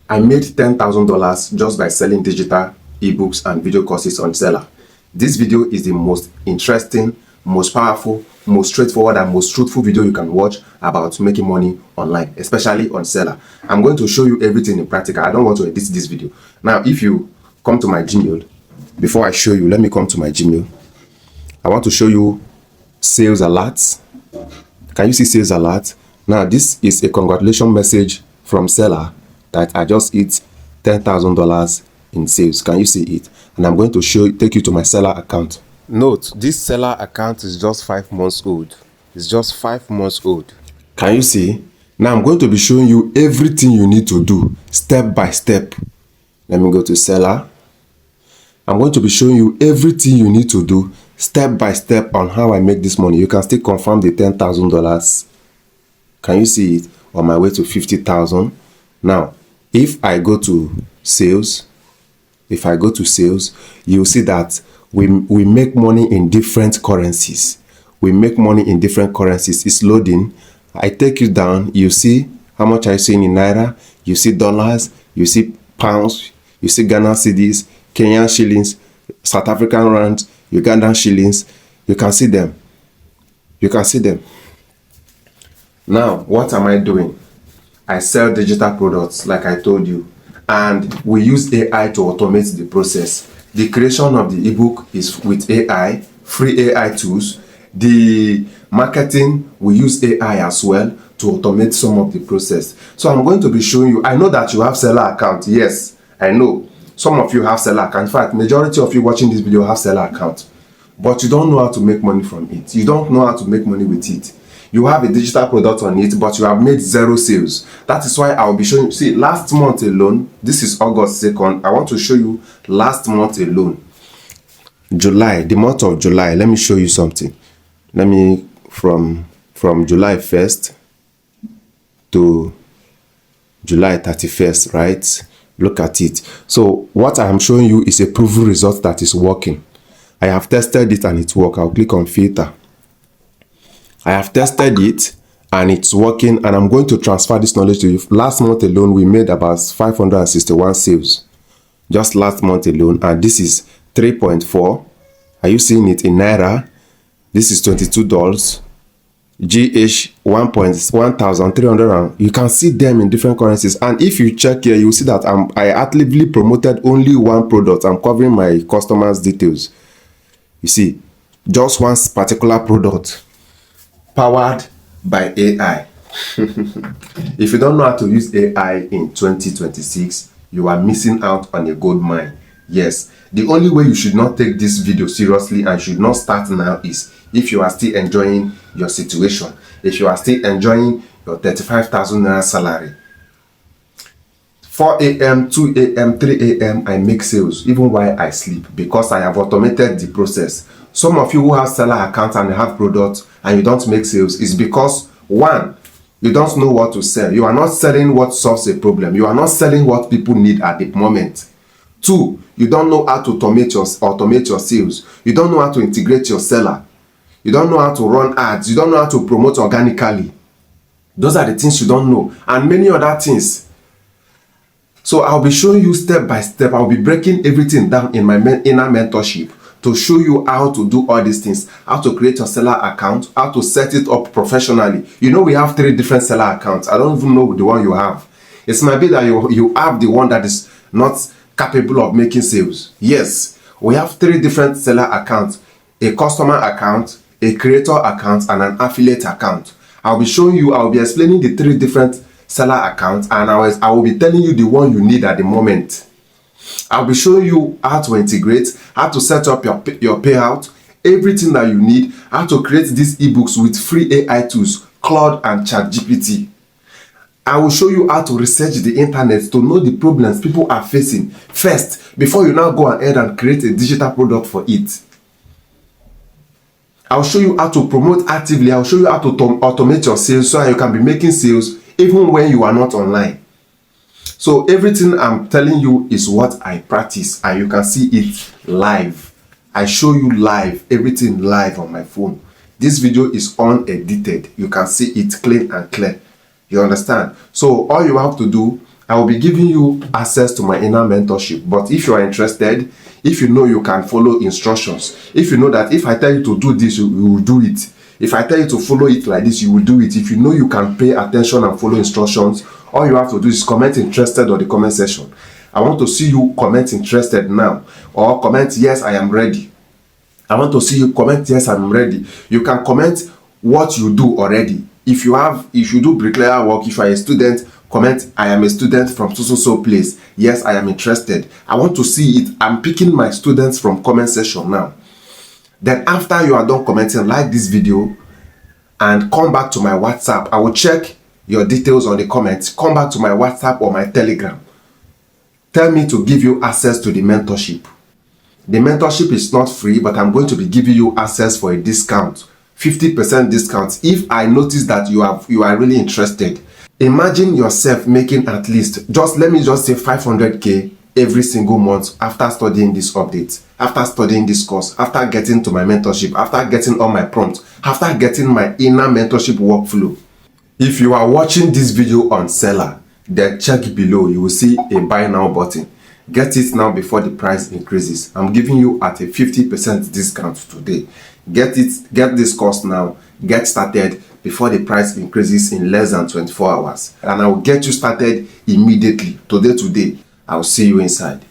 I made $10,000 just by selling digital ebooks and video courses on Seller. This video is the most interesting, most powerful, most straightforward and most truthful video you can watch about making money online, especially on Seller. I'm going to show you everything in practical. I don't want to edit this video. Now, if you come to my Gmail, before I show you, let me come to my Gmail. I want to show you sales alerts. Can you see sales alert? Now, this is a congratulations message from Seller that I just hit $10,000 in sales. Can you see it? And I'm going to take you to my Seller account. Note, this Seller account is just 5 months old. It's just 5 months old. Can you see? Now I'm going to be showing you everything you need to do step by step. Let me go to Seller. I'm going to be showing you everything you need to do step by step on how I make this money. You can still confirm the $10,000. Can you see it? On my way to 50,000. Now, if I go to sales, you'll see that we make money in different currencies. We make money in different currencies. It's loading. I take you down. You see how much I see in Naira. You see dollars. You see pounds. You see Ghana cedis, Kenyan shillings, South African rand, Ugandan shillings. You can see them. You can see them. Now, what am I doing? I sell digital products, like I told you, and we use AI to automate the process. The creation of the ebook is with AI, free AI tools. The marketing, we use AI as well to automate some of the process. So I'm going to be showing you. I know that you have Seller account. Yes, I know. Some of you have Seller account. In fact, majority of you watching this video have Seller account, but you don't know how to make money from it. You don't know how to make money with it. You have a digital product on it, but you have made 0 sales. That is why I'll be showing you. See, last month alone, this is August 2nd. I want to show you last month alone. July, the month of July. Let me show you something. Let me, from July 1st to July 31st, right? Look at it. So what I am showing you is a proven result that is working. I have tested it and it works. I'll click on filter. I have tested it and it's working, and I'm going to transfer this knowledge to you. Last month alone, we made about 561 sales. Just last month alone, and this is 3.4. Are you seeing it in Naira? This is $22. GH 1,300. You can see them in different currencies. And if you check here, you will see that I actively promoted only one product. I'm covering my customers' details. You see, just one particular product, powered by AI. If you don't know how to use AI in 2026, you are missing out on a gold mine. Yes, the only way you should not take this video seriously and should not start now is if you are still enjoying your situation, if you are still enjoying your 35,000 naira salary. 4 a.m., 2 a.m., 3 a.m. I make sales even while I sleep because I have automated the process. Some of you who have Seller accounts and have products and you don't make sales is because, one, you don't know what to sell. You are not selling what solves a problem. You are not selling what people need at the moment. 2, you don't know how to automate your sales. You don't know how to integrate your seller. You don't know how to run ads. You don't know how to promote organically. Those are the things you don't know, and many other things. So I'll be showing you step by step. I'll be breaking everything down in my inner mentorship to show you how to do all these things, how to create your Seller account, how to set it up professionally. You know, we have 3 different Seller accounts. I don't even know the one you have. It might be that you have the one that is not capable of making sales. Yes, we have 3 different Seller accounts: a customer account, a creator account, and an affiliate account. I'll be showing you, I'll be explaining the 3 different Seller accounts, and I will be telling you the one you need at the moment. I'll be showing you how to integrate, how to set up your payout, everything that you need, how to create these ebooks with free AI tools, Claude and ChatGPT. I will show you how to research the internet to know the problems people are facing first before you now go ahead and create a digital product for it. I'll show you how to promote actively. I'll show you how to automate your sales so that you can be making sales even when you are not online. So everything I'm telling you is what I practice, and you can see it live. I show you live, everything live on my phone. This video is unedited. You can see it clean and clear. You understand? So all you have to do, I will be giving you access to my inner mentorship. But if you are interested, if you know you can follow instructions, if you know that if I tell you to do this, you will do it. If I tell you to follow it like this, you will do it. If you know you can pay attention and follow instructions, all you have to do is comment interested on the comment section. I want to see you comment interested now, or comment yes, I am ready. I want to see you comment yes, I'm ready. You can comment what you do already. If you do bricklayer work, if you are a student, comment I am a student from so place. Yes, I am interested. I want to see it. I'm picking my students from comment section now. Then after you are done commenting, like this video and come back to my WhatsApp. I will check your details on the comments. Come back to my WhatsApp or my Telegram. Tell me to give you access to the mentorship. The mentorship is not free, but I'm going to be giving you access for a discount, 50% discount, if I notice that you are really interested. Imagine yourself making at least, let me just say 500k every single month after studying this update, after studying this course, after getting to my mentorship, after getting all my prompts, after getting my inner mentorship workflow. If you are watching this video on Seller, then check below. You will see a buy now button. Get it now before the price increases. I'm giving you at a 50% discount today. Get this course now. Get started before the price increases in less than 24 hours. And I will get you started immediately. Today. I'll see you inside.